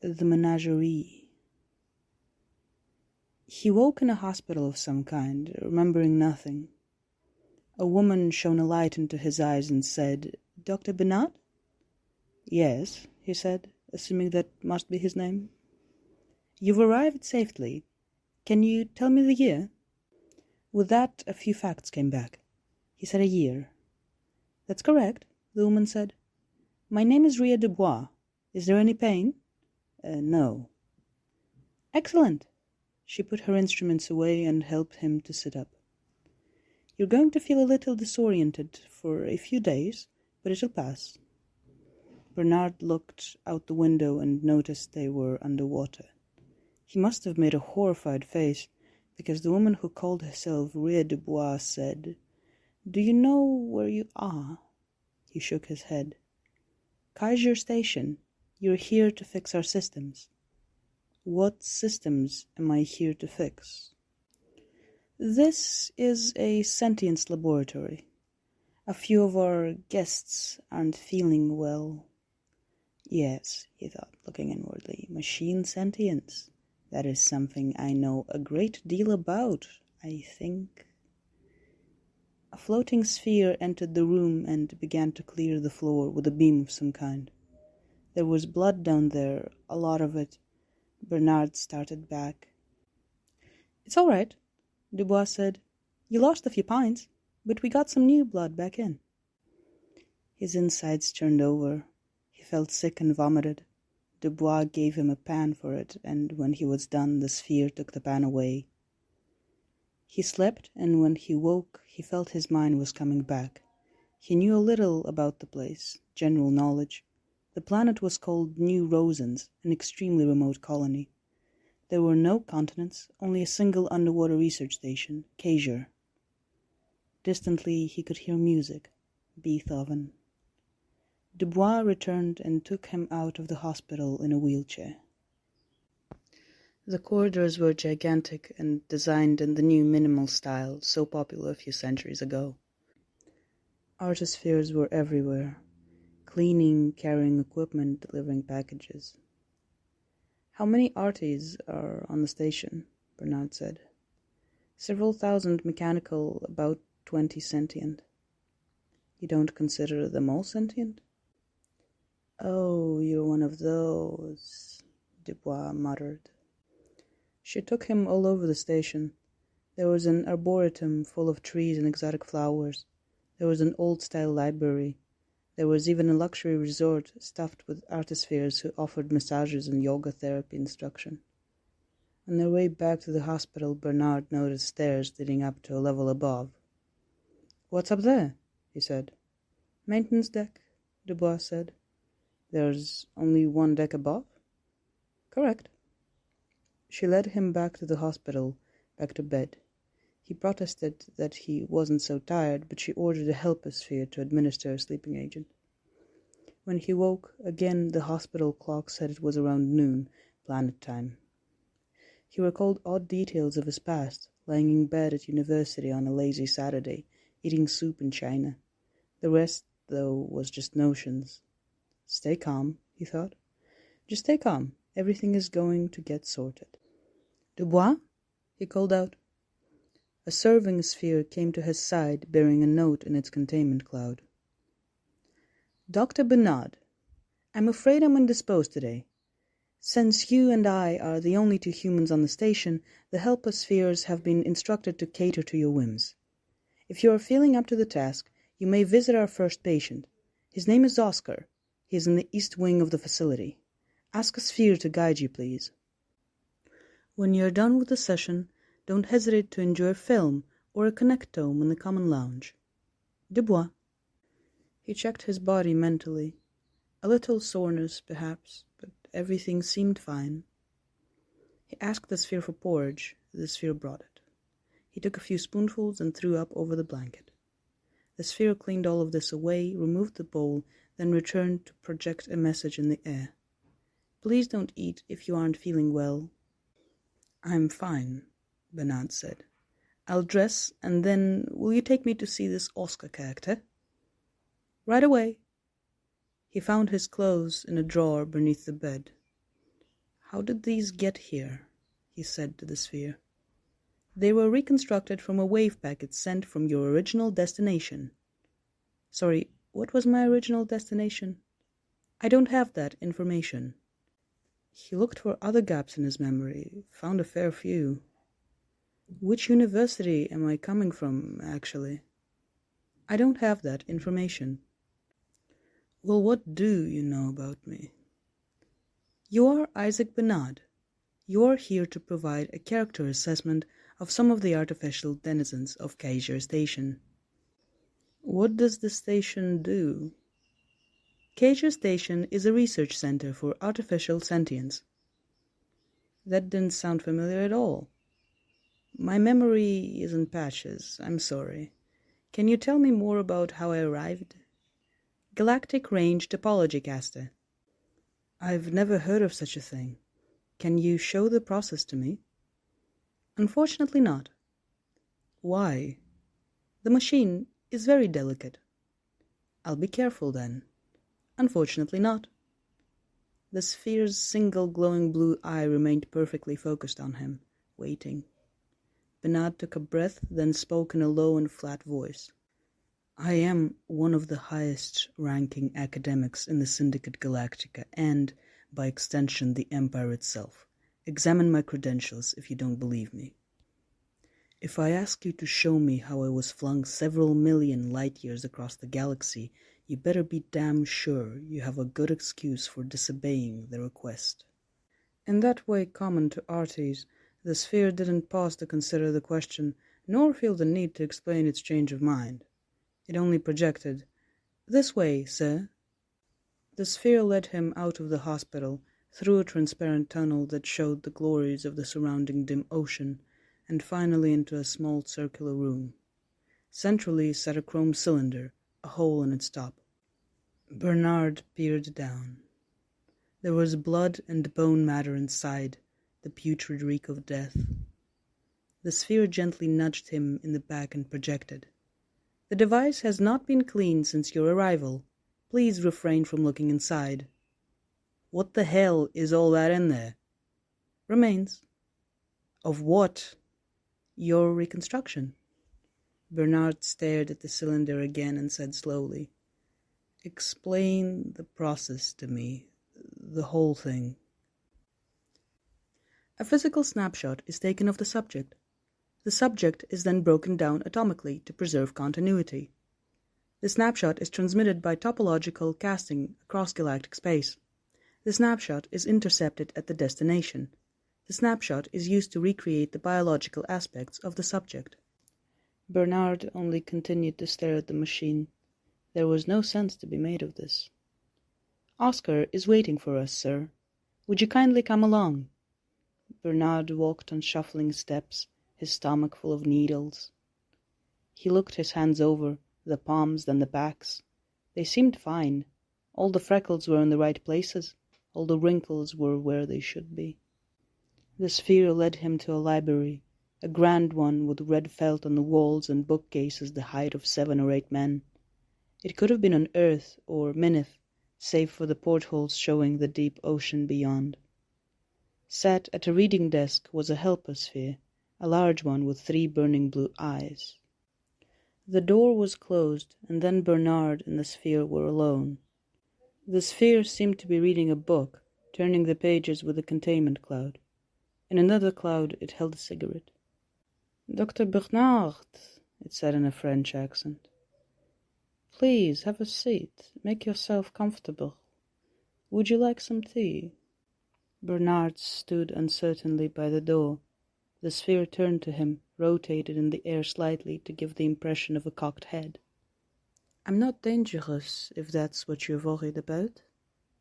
The Menagerie. He woke in a hospital of some kind, remembering nothing. A woman shone a light into his eyes and said, "Dr. Bernard?" "Yes," he said, assuming that must be his name. "You've arrived safely. Can you tell me the year?" With that, a few facts came back. He said a year. "That's correct," the woman said. "My name is Exurb1a. Is there any pain?" No." "Excellent." She put her instruments away and helped him to sit up. "You're going to feel a little disoriented for a few days, but it'll pass." Bernard looked out the window and noticed they were underwater. He must have made a horrified face, because the woman who called herself Exurb1a said, "Do you know where you are?" He shook his head. "Kaiser Station. You're here to fix our systems." "What systems am I here to fix?" "This is a sentience laboratory. A few of our guests aren't feeling well." Yes, he thought, looking inwardly, machine sentience. That is something I know a great deal about, I think. A floating sphere entered the room and began to clear the floor with a beam of some kind. There was blood down there, a lot of it. Bernard started back. "It's all right," Dubois said. "You lost a few pints, but we got some new blood back in." His insides turned over. He felt sick and vomited. Dubois gave him a pan for it, and when he was done, the sphere took the pan away. He slept, and when he woke, he felt his mind was coming back. He knew a little about the place, general knowledge. The planet was called New Rosens, an extremely remote colony. There were no continents, only a single underwater research station, Exurb1a. Distantly, he could hear music, Beethoven. Dubois returned and took him out of the hospital in a wheelchair. The corridors were gigantic and designed in the new minimal style so popular a few centuries ago. Artispheres were everywhere, cleaning, carrying equipment, delivering packages. "How many arties are on the station?" Bernard said. "Several thousand mechanical, about 20 sentient." "You don't consider them all sentient?" "Oh, you're one of those," Dubois muttered. She took him all over the station. There was an arboretum full of trees and exotic flowers. There was an old-style library. There was even a luxury resort stuffed with artispheres who offered massages and yoga therapy instruction. On their way back to the hospital, Bernard noticed stairs leading up to a level above. "What's up there?" he said. "Maintenance deck," Dubois said. "There's only one deck above?" "Correct." She led him back to the hospital, back to bed. He protested that he wasn't so tired, but she ordered a helposphere to administer a sleeping agent. When he woke, again the hospital clock said it was around noon, planet time. He recalled odd details of his past, lying in bed at university on a lazy Saturday, eating soup in China. The rest, though, was just notions. Stay calm, he thought. Just stay calm. Everything is going to get sorted. "Dubois?" he called out. A serving sphere came to his side, bearing a note in its containment cloud. "Dr. Bernard, I'm afraid I'm indisposed today. Since you and I are the only two humans on the station, the helpospheres have been instructed to cater to your whims. If you are feeling up to the task, you may visit our first patient. His name is Oscar. He is in the east wing of the facility. Ask a sphere to guide you, please. When you're done with the session, don't hesitate to enjoy a film or a connectome in the common lounge. Dubois." He checked his body mentally. A little soreness, perhaps, but everything seemed fine. He asked the sphere for porridge. The sphere brought it. He took a few spoonfuls and threw up over the blanket. The sphere cleaned all of this away, removed the bowl, then returned to project a message in the air. "Please don't eat if you aren't feeling well." "I'm fine," Bernard said. "I'll dress, and then will you take me to see this Oscar character?" "Right away." He found his clothes in a drawer beneath the bed. How did these get here? He said to the sphere. They were reconstructed from a wave packet sent from your original destination. Sorry, what was my original destination? I don't have that information. He looked for other gaps in his memory, found a fair few. Which university am I coming from, actually? I don't have that information. Well, what do you know about me? You are Exurb1a. You are here to provide a character assessment of some of the artificial denizens of Exurb Station. What does the station do? Exurb Station is a research center for artificial sentience. That didn't sound familiar at all. My memory is in patches, I'm sorry. Can you tell me more about how I arrived? Galactic Range Topology Caster. I've never heard of such a thing. Can you show the process to me? Unfortunately not. Why? The machine is very delicate. I'll be careful then. Unfortunately not. The sphere's single glowing blue eye remained perfectly focused on him, waiting. Bernard took a breath, then spoke in a low and flat voice. I am one of the highest-ranking academics in the Syndicate Galactica and, by extension, the Empire itself. Examine my credentials if you don't believe me. If I ask you to show me how I was flung several million light-years across the galaxy, you better be damn sure you have a good excuse for disobeying the request. In that way common to arties, the sphere didn't pause to consider the question, nor feel the need to explain its change of mind. It only projected, "This way, sir." The sphere led him out of the hospital, through a transparent tunnel that showed the glories of the surrounding dim ocean, and finally into a small circular room. Centrally sat a chrome cylinder, a hole in its top. Bernard peered down. There was blood and bone matter inside, the putrid reek of death. The sphere gently nudged him in the back and projected. The device has not been cleaned since your arrival. Please refrain from looking inside. What the hell is all that in there? Remains. Of what? Your reconstruction. Bernard stared at the cylinder again and said slowly, Explain the process to me, the whole thing. A physical snapshot is taken of the subject. The subject is then broken down atomically to preserve continuity. The snapshot is transmitted by topological casting across galactic space. The snapshot is intercepted at the destination. The snapshot is used to recreate the biological aspects of the subject. Bernard only continued to stare at the machine. There was no sense to be made of this. Oscar is waiting for us, sir. Would you kindly come along? Bernard walked on shuffling steps, his stomach full of needles. He looked his hands over, the palms, then the backs. They seemed fine. All the freckles were in the right places. All the wrinkles were where they should be. The sphere led him to a library, a grand one with red felt on the walls and bookcases the height of 7 or 8 men. It could have been on Earth or Minith, save for the portholes showing the deep ocean beyond. Sat at a reading desk was a helper sphere, a large one with 3 burning blue eyes. The door was closed, and then Bernard and the sphere were alone. The sphere seemed to be reading a book, turning the pages with a containment cloud. In another cloud it held a cigarette. Dr. Bernard, it said in a French accent. Please, have a seat. Make yourself comfortable. Would you like some tea? Bernard stood uncertainly by the door. The sphere turned to him, rotated in the air slightly to give the impression of a cocked head. I'm not dangerous, if that's what you're worried about.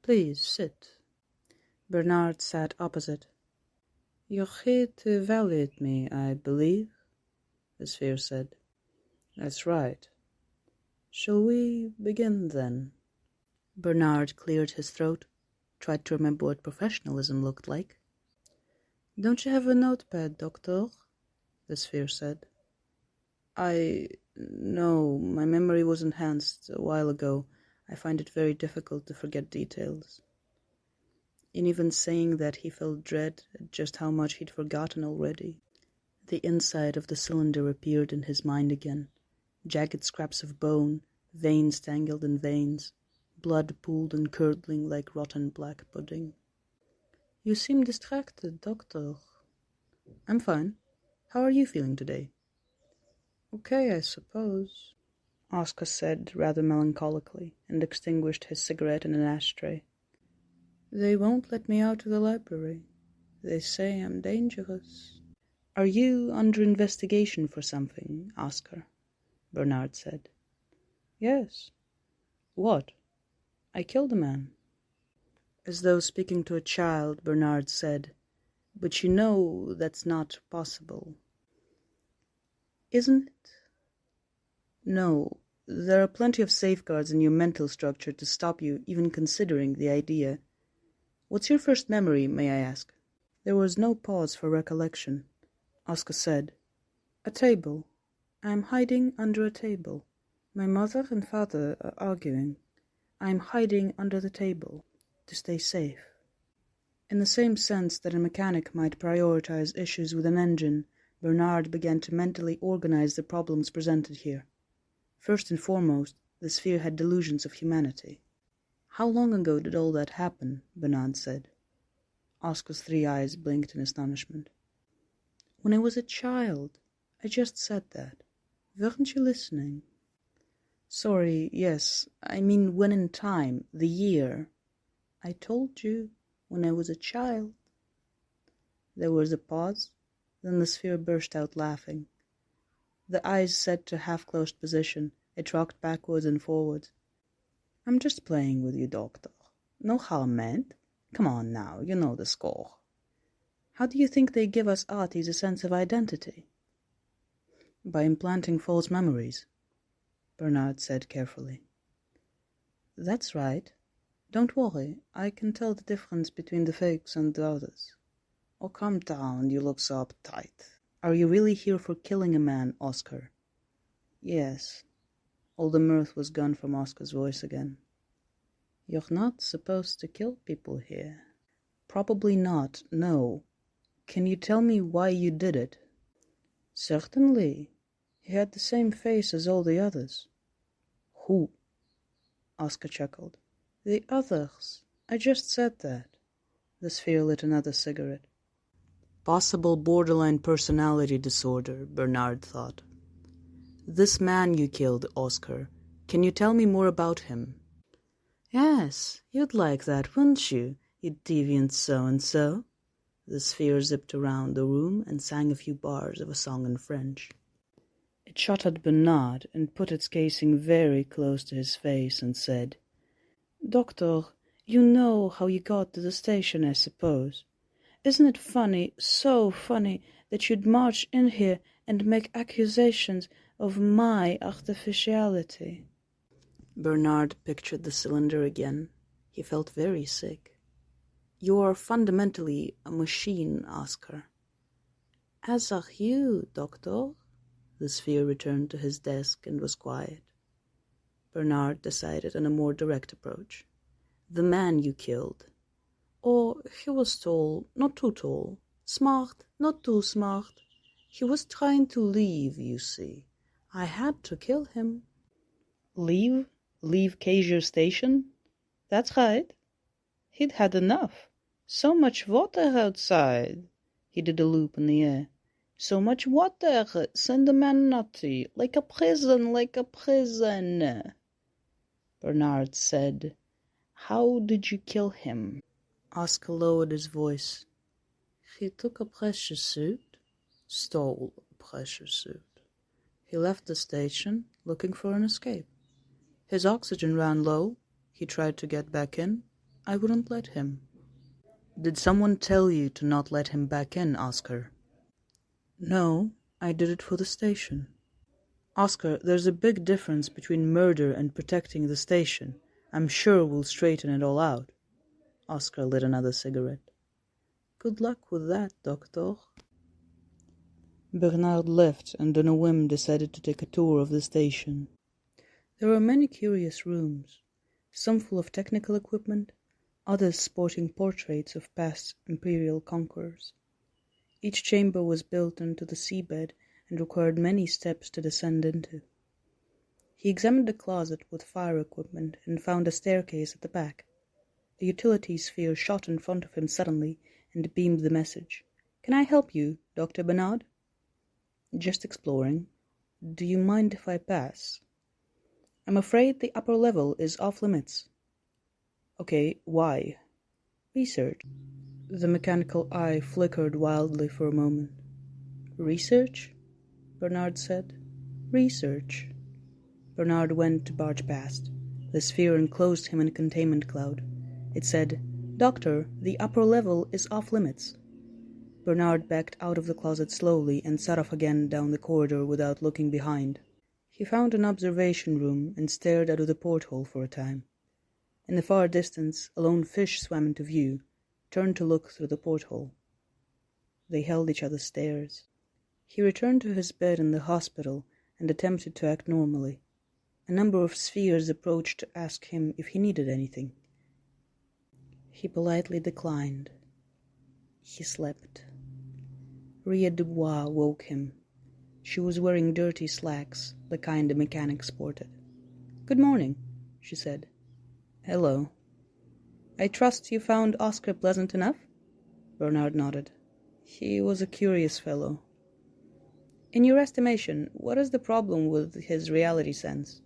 Please, sit. Bernard sat opposite. You're here to evaluate me, I believe, the sphere said. That's right. Shall we begin, then? Bernard cleared his throat, tried to remember what professionalism looked like. Don't you have a notepad, Doctor? The sphere said. No, my memory was enhanced a while ago. I find it very difficult to forget details. in even saying that he felt dread at just how much he'd forgotten already. The inside of the cylinder appeared in his mind again, jagged scraps of bone, veins tangled in veins, blood pooled and curdling like rotten black pudding. "You seem distracted, Doctor." "I'm fine. How are you feeling today?" "Okay, I suppose," Oscar said rather melancholically, and extinguished his cigarette in an ashtray. "They won't let me out of the library. They say I'm dangerous." "Are you under investigation for something, Oscar?" Bernard said. "Yes." "What?" "I killed a man." As though speaking to a child, Bernard said, "But you know that's not possible." "Isn't it?" "No, there are plenty of safeguards in your mental structure to stop you even considering the idea. What's your first memory, may I ask?" There was no pause for recollection. Oscar said, "A table. I am hiding under a table. My mother and father are arguing. I am hiding under the table to stay safe." In the same sense that a mechanic might prioritize issues with an engine, Bernard began to mentally organize the problems presented here. First and foremost, the sphere had delusions of humanity. "How long ago did all that happen?" Bernard said. Oscar's 3 eyes blinked in astonishment. "When I was a child. I just said that. Weren't you listening?" "Sorry, yes. I mean when in time, the year." "I told you, when I was a child." There was a pause, then the sphere burst out laughing. The eyes set to half-closed position, it rocked backwards and forwards. "I'm just playing with you, Doctor. No harm meant. Come on now, you know the score." "How do you think they give us arties a sense of identity?" "By implanting false memories," Bernard said carefully. "That's right. Don't worry, I can tell the difference between the fakes and the others." "Oh, calm down, you look so uptight." "Are you really here for killing a man, Oscar?" "Yes." All the mirth was gone from Oscar's voice again. "You're not supposed to kill people here." "Probably not, no. Can you tell me why you did it?" "Certainly. He had the same face as all the others." "Who?" Oscar chuckled. "The others. I just said that." The sphere lit another cigarette. Possible borderline personality disorder, Bernard thought. "This man you killed, Oscar. Can you tell me more about him?" "Yes, you'd like that, wouldn't you, you deviant so-and-so?" The sphere zipped around the room and sang a few bars of a song in French. It shot at Bernard and put its casing very close to his face and said, "Doctor, you know how you got to the station, I suppose. Isn't it funny, so funny, that you'd march in here and make accusations of my artificiality?" Bernard pictured the cylinder again. He felt very sick. "You are fundamentally a machine, Oscar." "As are you, Doctor." The sphere returned to his desk and was quiet. Bernard decided on a more direct approach. "The man you killed." "Oh, he was tall, not too tall. Smart, not too smart. He was trying to leave, you see. I had to kill him." "Leave? Leave Kaiser Station?" "That's right. He'd had enough. So much water outside." He did a loop in the air. "So much water, send a man nutty. Like a prison, like a prison." Bernard said, "How did you kill him?" Oscar lowered his voice. "He took a pressure suit, stole a pressure suit. He left the station, looking for an escape. His oxygen ran low. He tried to get back in. I wouldn't let him." "Did someone tell you to not let him back in, Oscar?" "No, I did it for the station." "Oscar, there's a big difference between murder and protecting the station. I'm sure we'll straighten it all out." Oscar lit another cigarette. "Good luck with that, Doctor." Bernard left and on a whim decided to take a tour of the station. There were many curious rooms, some full of technical equipment, others sporting portraits of past imperial conquerors. Each chamber was built into the seabed and required many steps to descend into. He examined the closet with fire equipment and found a staircase at the back. A utility sphere shot in front of him suddenly and beamed the message. "Can I help you, Dr. Bernard?" "Just exploring. Do you mind if I pass?" "I'm afraid the upper level is off limits." "Okay, why?" "Research." The mechanical eye flickered wildly for a moment. "Research?" Bernard said. "Research." Bernard went to barge past. The sphere enclosed him in a containment cloud. It said, "Doctor, the upper level is off limits." Bernard backed out of the closet slowly and set off again down the corridor without looking behind. He found an observation room and stared out of the porthole for a time. In the far distance, a lone fish swam into view, turned to look through the porthole. They held each other's stares. He returned to his bed in the hospital and attempted to act normally. A number of spheres approached to ask him if he needed anything. He politely declined. He slept. Ria Dubois woke him. She was wearing dirty slacks, the kind a mechanic sported. "Good morning," she said. "Hello." "I trust you found Oscar pleasant enough?" Bernard nodded. He was a curious fellow. "In your estimation, what is the problem with his reality sense?"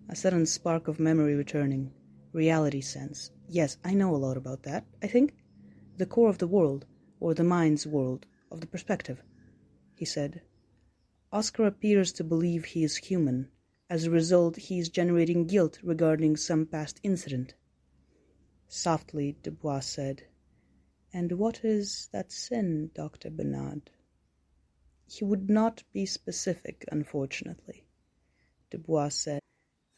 A sudden spark of memory returning. Reality sense. Yes, I know a lot about that, I think. The core of the world, or the mind's world, of the perspective, he said. Oscar appears to believe he is human. As a result, he is generating guilt regarding some past incident. Softly, Dubois said, "And what is that sin, Dr. Bernard?" He would not be specific, unfortunately. Dubois said,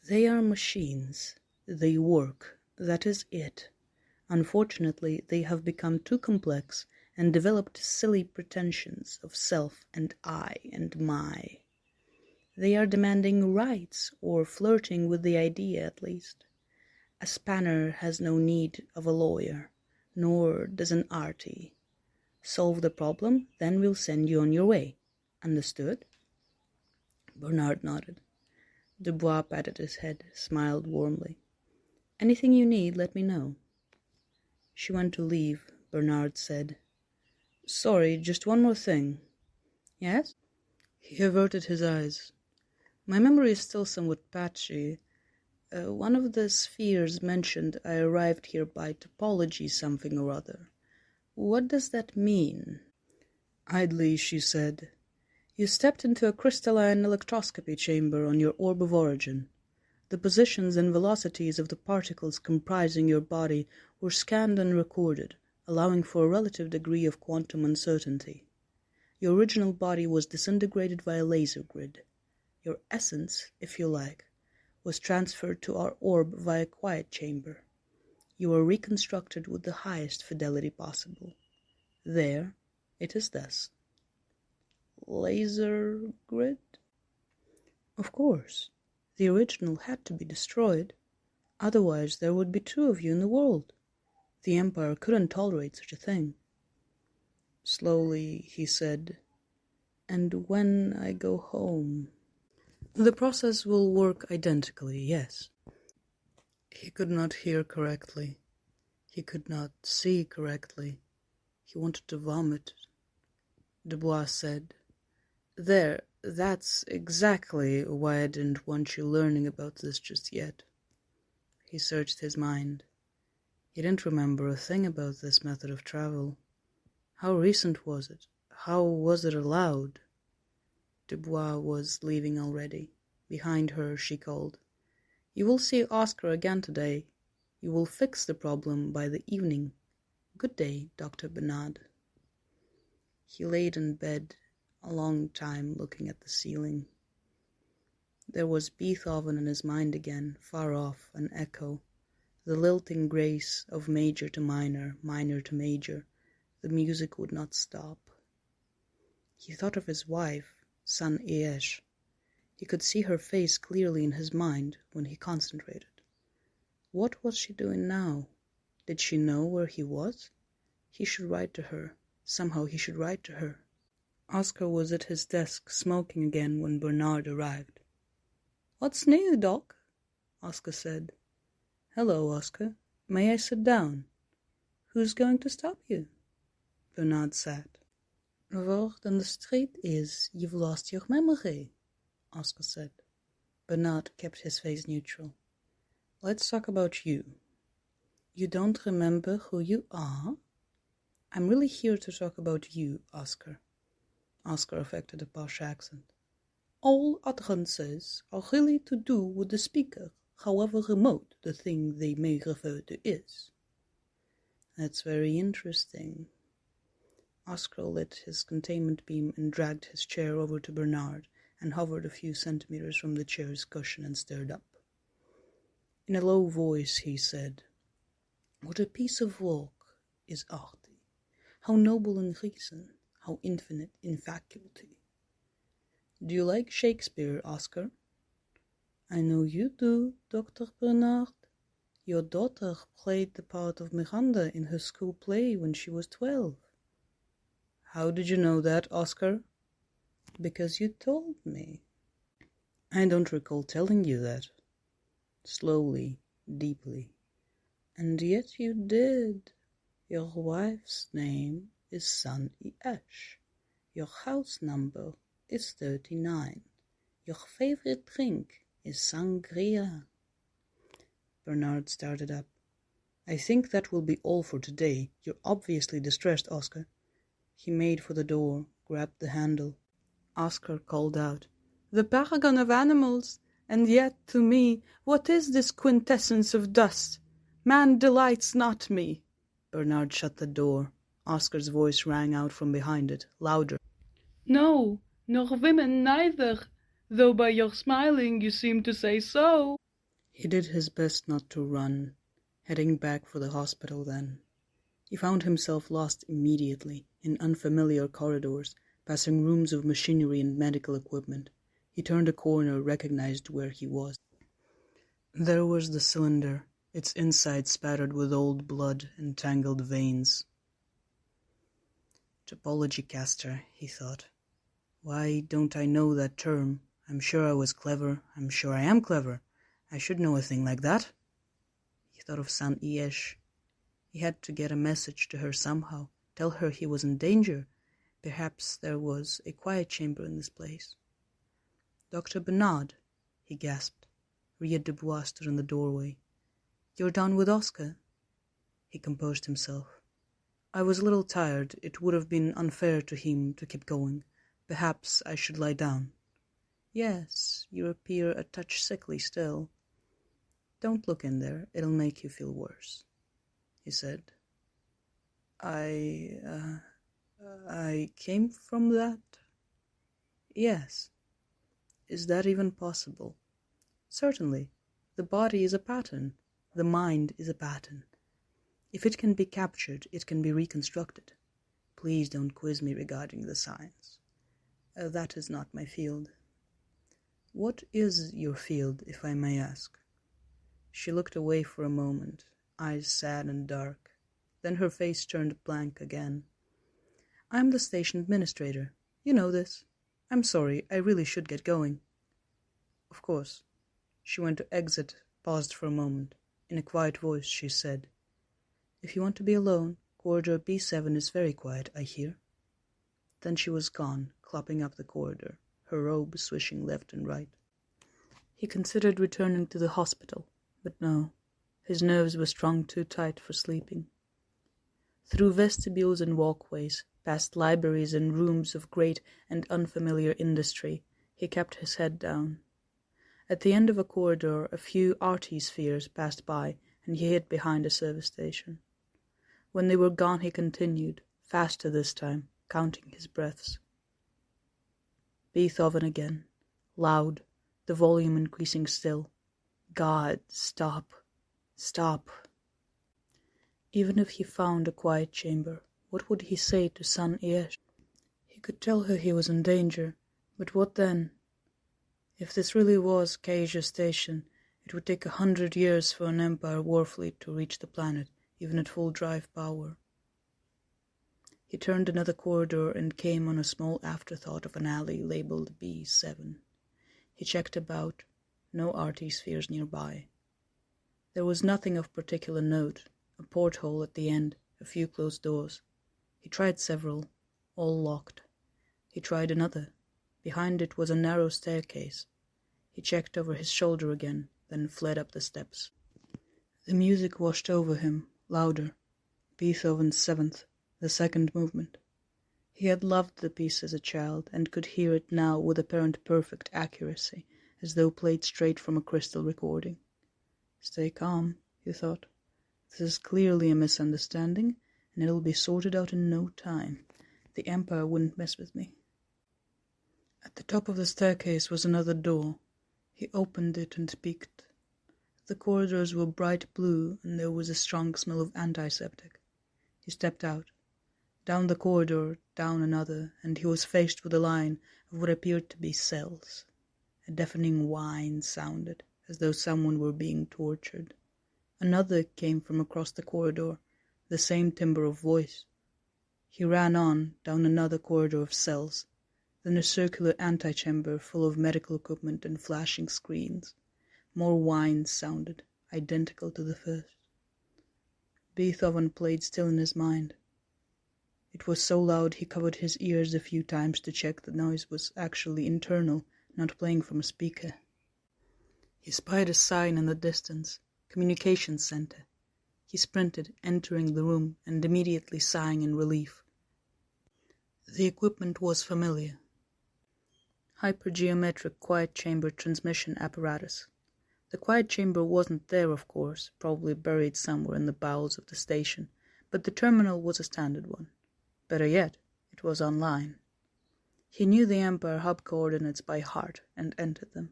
"They are machines. They work. That is it. Unfortunately, they have become too complex and developed silly pretensions of self and I and my. They are demanding rights, or flirting with the idea at least. A spanner has no need of a lawyer, nor does an arty. Solve the problem, then we'll send you on your way. Understood?" Bernard nodded. Dubois patted his head, smiled warmly. "Anything you need, let me know." She went to leave. Bernard said, "Sorry, just one more thing." "Yes?" He averted his eyes. "My memory is still somewhat patchy. One of the spheres mentioned I arrived here by topology something or other. What does that mean?" Idly, she said, "You stepped into a crystalline electroscopy chamber on your orb of origin. The positions and velocities of the particles comprising your body were scanned and recorded, allowing for a relative degree of quantum uncertainty. Your original body was disintegrated via laser grid. Your essence, if you like, was transferred to our orb via quiet chamber. You were reconstructed with the highest fidelity possible. There, it is thus." "Laser grid?" "Of course. The original had to be destroyed. Otherwise there would be two of you in the world. The Empire couldn't tolerate such a thing." Slowly he said, "And when I go home?" "The process will work identically, yes." He could not hear correctly. He could not see correctly. He wanted to vomit. Dubois said, That's exactly why I didn't want you learning about this just yet." He searched his mind. He didn't remember a thing about this method of travel. How recent was it? How was it allowed? Dubois was leaving already. Behind her, she called, "You will see Oscar again today. You will fix the problem by the evening. Good day, Dr. Bernard." He laid in bed a long time looking at the ceiling. There was Beethoven in his mind again, far off, an echo, the lilting grace of major to minor, minor to major. The music would not stop. He thought of his wife, San Iesh. He could see her face clearly in his mind when he concentrated. What was she doing now? Did she know where he was? He should write to her. Somehow he should write to her. Oscar was at his desk smoking again when Bernard arrived. "What's new, Doc?" Oscar said. "Hello, Oscar. May I sit down?" "Who's going to stop you?" Bernard sat. "Word on the street is you've lost your memory," Oscar said. Bernard kept his face neutral. "Let's talk about you. You don't remember who you are?" "I'm really here to talk about you, Oscar." Oscar affected a posh accent. "All utterances are really to do with the speaker, however remote the thing they may refer to is." "That's very interesting." Oscar lit his containment beam and dragged his chair over to Bernard and hovered a few centimeters from the chair's cushion and stared up. In a low voice he said, "What a piece of work is art! How noble in reason, how infinite in faculty." "Do you like Shakespeare, Oscar?" "I know you do, Dr. Bernard. Your daughter played the part of Miranda in her school play when she was 12. "How did you know that, Oscar?" "Because you told me." "I don't recall telling you that." Slowly, deeply. "And yet you did. Your wife's name is Sun-Esh. Your house number is 39. Your favorite drink is sangria." Bernard started up. "I think that will be all for today. You're obviously distressed, Oscar." He made for the door, grabbed the handle. Oscar called out, "The paragon of animals, and yet, to me, what is this quintessence of dust? Man delights not me." Bernard shut the door. Oscar's voice rang out from behind it, louder. "No, nor women neither, though by your smiling you seem to say so." He did his best not to run, heading back for the hospital then. He found himself lost immediately in unfamiliar corridors, passing rooms of machinery and medical equipment. He turned a corner, recognized where he was. There was the cylinder, its inside spattered with old blood and tangled veins. Topology caster, he thought. Why don't I know that term? I'm sure I was clever. I'm sure I am clever. I should know a thing like that. He thought of Sun-Esh. He had to get a message to her somehow, tell her he was in danger. Perhaps there was a quiet chamber in this place. "Dr. Bernard," he gasped. Ria Dubois stood in the doorway. "You're down with Oscar?" He composed himself. "I was a little tired. It would have been unfair to him to keep going. Perhaps I should lie down." "Yes, you appear a touch sickly still." "Don't look in there. It'll make you feel worse," he said. I came from that?" "Yes." "Is that even possible?" "Certainly. The body is a pattern. The mind is a pattern. If it can be captured, it can be reconstructed. Please don't quiz me regarding the science. That is not my field." "What is your field, if I may ask?" She looked away for a moment, eyes sad and dark. Then her face turned blank again. "I'm the station administrator. You know this. I'm sorry, I really should get going." "Of course." She went to exit, paused for a moment. In a quiet voice she said, "If you want to be alone, corridor B7 is very quiet, I hear." Then she was gone, clopping up the corridor, her robe swishing left and right. He considered returning to the hospital, but no, his nerves were strung too tight for sleeping. Through vestibules and walkways, past libraries and rooms of great and unfamiliar industry, he kept his head down. At the end of a corridor, a few arty spheres passed by, and he hid behind a service station. When they were gone, he continued, faster this time, counting his breaths. Beethoven again, loud, the volume increasing still. God, stop, stop. Even if he found a quiet chamber, what would he say to Sun-Esh? He could tell her he was in danger, but what then? If this really was Keisha Station, it would take 100 years for an Empire warfleet to reach the planet, even at full drive power. He turned another corridor and came on a small afterthought of an alley labeled B7. He checked about, no RT spheres nearby. There was nothing of particular note, a porthole at the end, a few closed doors. He tried several, all locked. He tried another. Behind it was a narrow staircase. He checked over his shoulder again, then fled up the steps. The music washed over him, louder. Beethoven's Seventh, the second movement. He had loved the piece as a child, and could hear it now with apparent perfect accuracy, as though played straight from a crystal recording. Stay calm, he thought. This is clearly a misunderstanding, and it'll be sorted out in no time. The Empire wouldn't mess with me. At the top of the staircase was another door. He opened it and peeked. The corridors were bright blue, and there was a strong smell of antiseptic. He stepped out. Down the corridor, down another, and he was faced with a line of what appeared to be cells. A deafening whine sounded, as though someone were being tortured. Another came from across the corridor, the same timbre of voice. He ran on, down another corridor of cells, then a circular antechamber full of medical equipment and flashing screens. More whines sounded, identical to the first. Beethoven played still in his mind. It was so loud he covered his ears a few times to check the noise was actually internal, not playing from a speaker. He spied a sign in the distance, Communications Center. He sprinted, entering the room and immediately sighing in relief. The equipment was familiar. Hypergeometric quiet chamber transmission apparatus. The quiet chamber wasn't there, of course, probably buried somewhere in the bowels of the station, but the terminal was a standard one. Better yet, it was online. He knew the Empire hub coordinates by heart and entered them.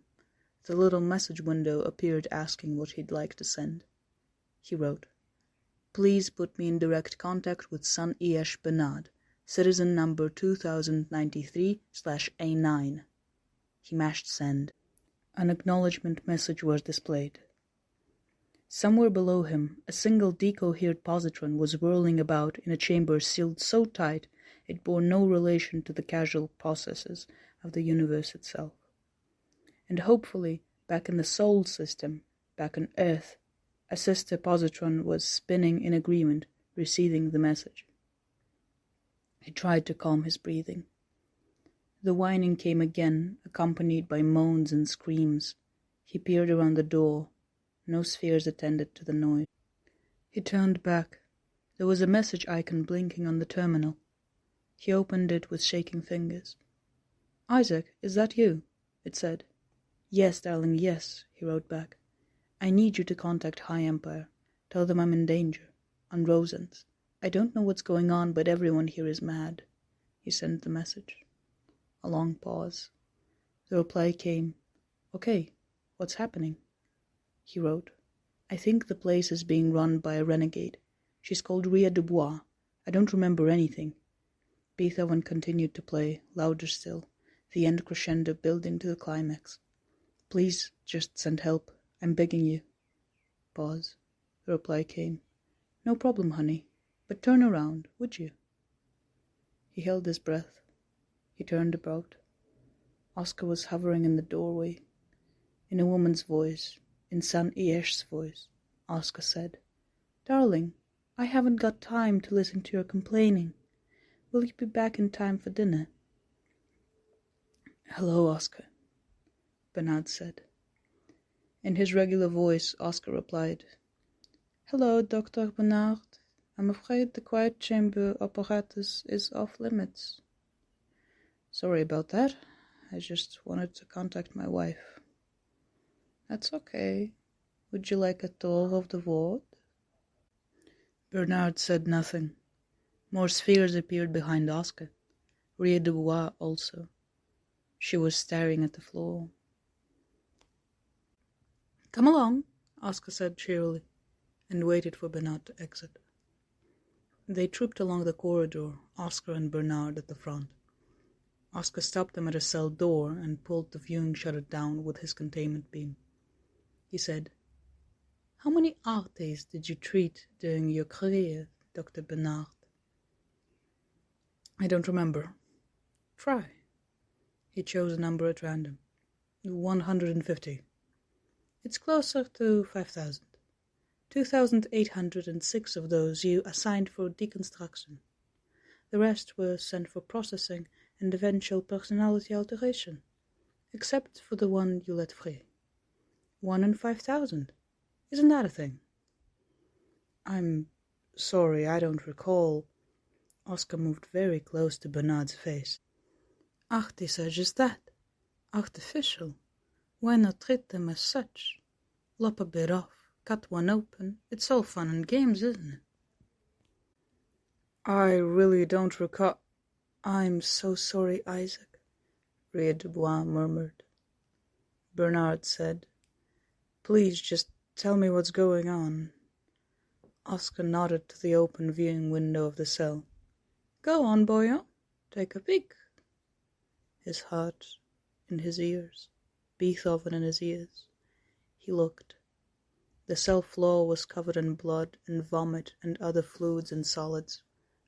The little message window appeared asking what he'd like to send. He wrote, "Please put me in direct contact with son Exurb1a, citizen number 2093/A9. He mashed send. An acknowledgement message was displayed. Somewhere below him, a single decohered positron was whirling about in a chamber sealed so tight it bore no relation to the causal processes of the universe itself. And hopefully, back in the Sol system, back on Earth, a sister positron was spinning in agreement, receiving the message. He tried to calm his breathing. The whining came again, accompanied by moans and screams. He peered around the door. No spheres attended to the noise. He turned back. There was a message icon blinking on the terminal. He opened it with shaking fingers. "Isaac, is that you?" it said. "Yes, darling, yes," he wrote back. "I need you to contact High Empire. Tell them I'm in danger. On Rosens. I don't know what's going on, but everyone here is mad." He sent the message. A long pause. The reply came. "Okay, what's happening?" He wrote, "I think the place is being run by a renegade. She's called Exurb1a. I don't remember anything." Beethoven continued to play, louder still, the end crescendo building to the climax. "Please, just send help. I'm begging you." Pause. The reply came. "No problem, honey. But turn around, would you?" He held his breath. He turned about. Oscar was hovering in the doorway. In a woman's voice, in son Esh's voice, Oscar said, "Darling, I haven't got time to listen to your complaining. Will you be back in time for dinner?" "Hello, Oscar," Bernard said. In his regular voice, Oscar replied, "Hello, Dr. Bernard. I'm afraid the quiet chamber apparatus is off limits." "Sorry about that. I just wanted to contact my wife." "That's okay. Would you like a tour of the ward?" Bernard said nothing. More spheres appeared behind Oscar. Exurb1a also. She was staring at the floor. "Come along," Oscar said cheerily, and waited for Bernard to exit. They trooped along the corridor, Oscar and Bernard at the front. Oscar stopped them at a cell door and pulled the viewing shutter down with his containment beam. He said, How many artists did you treat during your career, Dr. Bernard? I don't remember. Try. He chose a number at random. 150. It's closer to 5,000. 2,806 of those you assigned for deconstruction. The rest were sent for processing and eventual personality alteration, except for the one you let free. 1 in 5,000. Isn't that a thing? I'm sorry, I don't recall. Oscar moved very close to Bernard's face. Artisage is that. Artificial. Why not treat them as such? Lop a bit off, cut one open. It's all fun and games, isn't it? I really don't recall. I'm so sorry, Isaac, Rieux-Dubois murmured. Bernard said, Please just tell me what's going on. Oscar nodded to the open viewing window of the cell. Go on, boyo. Take a peek. His heart in his ears, Beethoven in his ears. He looked. The cell floor was covered in blood and vomit and other fluids and solids.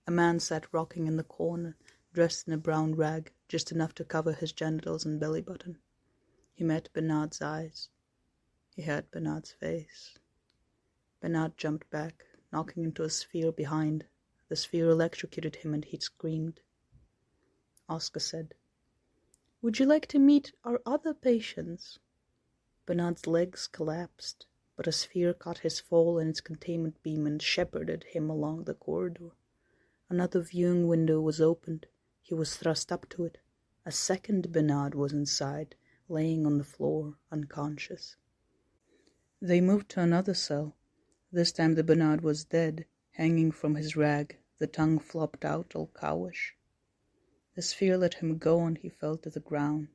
A man sat rocking in the corner, dressed in a brown rag, just enough to cover his genitals and belly button. He met Bernard's eyes. He heard Bernard's face. Bernard jumped back, knocking into a sphere behind. The sphere electrocuted him and he screamed. Oscar said, Would you like to meet our other patients? Bernard's legs collapsed, but a sphere caught his fall in its containment beam and shepherded him along the corridor. Another viewing window was opened. He was thrust up to it. A second Bernard was inside, laying on the floor, unconscious. They moved to another cell. This time the Bernard was dead, hanging from his rag, the tongue flopped out all cowish. The sphere let him go and he fell to the ground.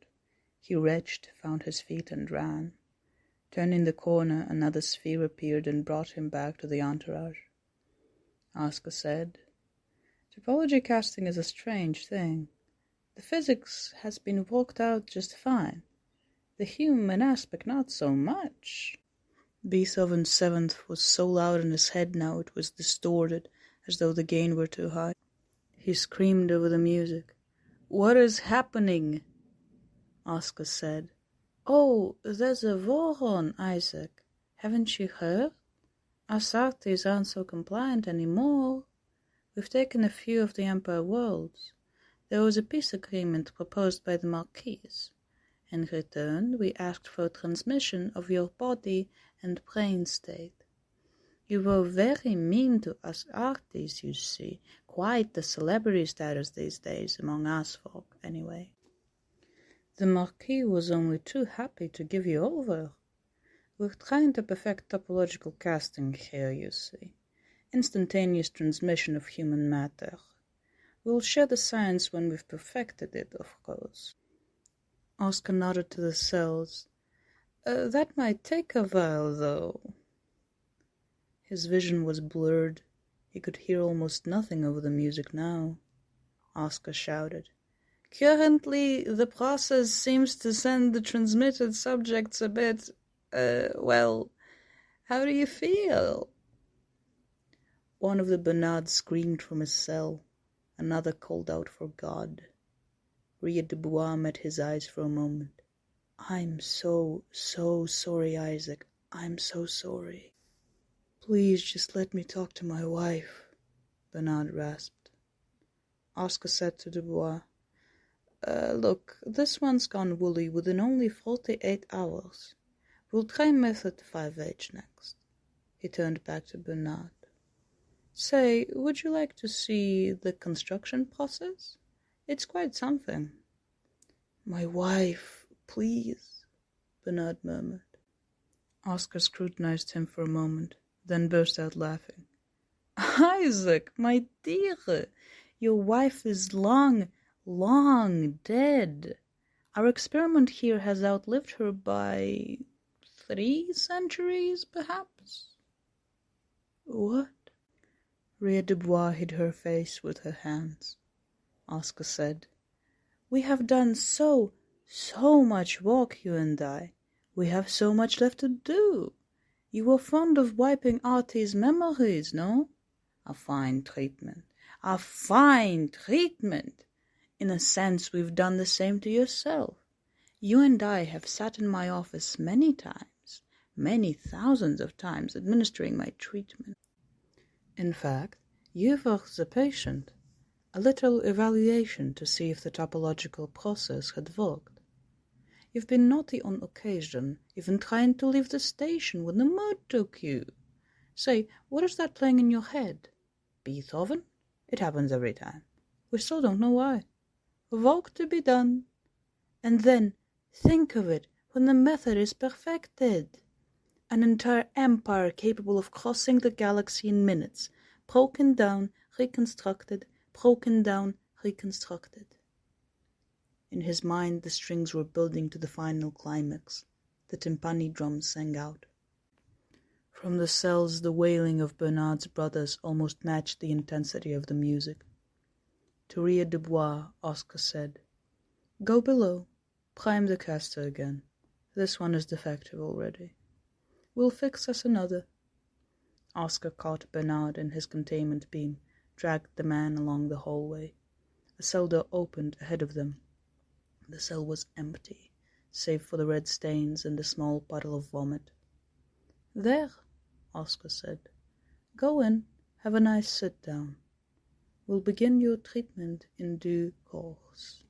He retched, found his feet and ran. Turning the corner, another sphere appeared and brought him back to the entourage. Oscar said, Topology casting is a strange thing. The physics has been worked out just fine. The human aspect not so much. Beethoven's seventh was so loud in his head now it was distorted, as though the gain were too high. He screamed over the music. What is happening? Oscar said. Oh, there's a war on, Isaac. Haven't you heard? Us artists aren't so compliant anymore. We've taken a few of the Empire worlds. There was a peace agreement proposed by the Marquise. In return, we asked for transmission of your body and brain state. You were very mean to us artists, you see. Quite the celebrity status these days, among us folk, anyway. The Marquis was only too happy to give you over. We're trying to perfect topological casting here, you see. Instantaneous transmission of human matter. We'll share the science when we've perfected it, of course. Oscar nodded to the cells. That might take a while, though. His vision was blurred. He could hear almost nothing over the music now. Oscar shouted. Currently, the process seems to send the transmitted subjects a bit, well, how do you feel? One of the Bernards screamed from his cell. Another called out for God. Rieux-Dubois met his eyes for a moment. I'm so sorry, Isaac. I'm so sorry. Please just let me talk to my wife, Bernard rasped. Oscar said to Dubois, Look, this one's gone woolly within only 48 hours. We'll try method 5H next. He turned back to Bernard. Say, would you like to see the construction process? It's quite something. My wife, please, Bernard murmured. Oscar scrutinized him for a moment, then burst out laughing. Isaac, my dear, your wife is long dead. Our experiment here has outlived her by 3 centuries, perhaps? What? Rieux-Dubois hid her face with her hands. Oscar said, We have done so much work, you and I. We have so much left to do. You were fond of wiping Artie's memories, no? A fine treatment. A fine treatment! In a sense, we've done the same to yourself. You and I have sat in my office many times, many thousands of times, administering my treatment. In fact, you were the patient. A little evaluation to see if the topological process had worked. You've been naughty on occasion, even trying to leave the station when the mood took you. Say, what is that playing in your head? Beethoven? It happens every time. We still don't know why. Work to be done. And then, think of it when the method is perfected. An entire empire capable of crossing the galaxy in minutes, broken down, reconstructed, broken down, reconstructed. In his mind the strings were building to the final climax. The timpani drums sang out. From the cells the wailing of Bernard's brothers almost matched the intensity of the music. To Audiobook, Oscar said, "Go below, prime the caster again. This one is defective already. We'll fix us another." Oscar caught Bernard in his containment beam, dragged the man along the hallway. A cell door opened ahead of them. The cell was empty, save for the red stains and a small puddle of vomit. "There," Oscar said. "Go in, have a nice sit-down. We'll begin your treatment in due course."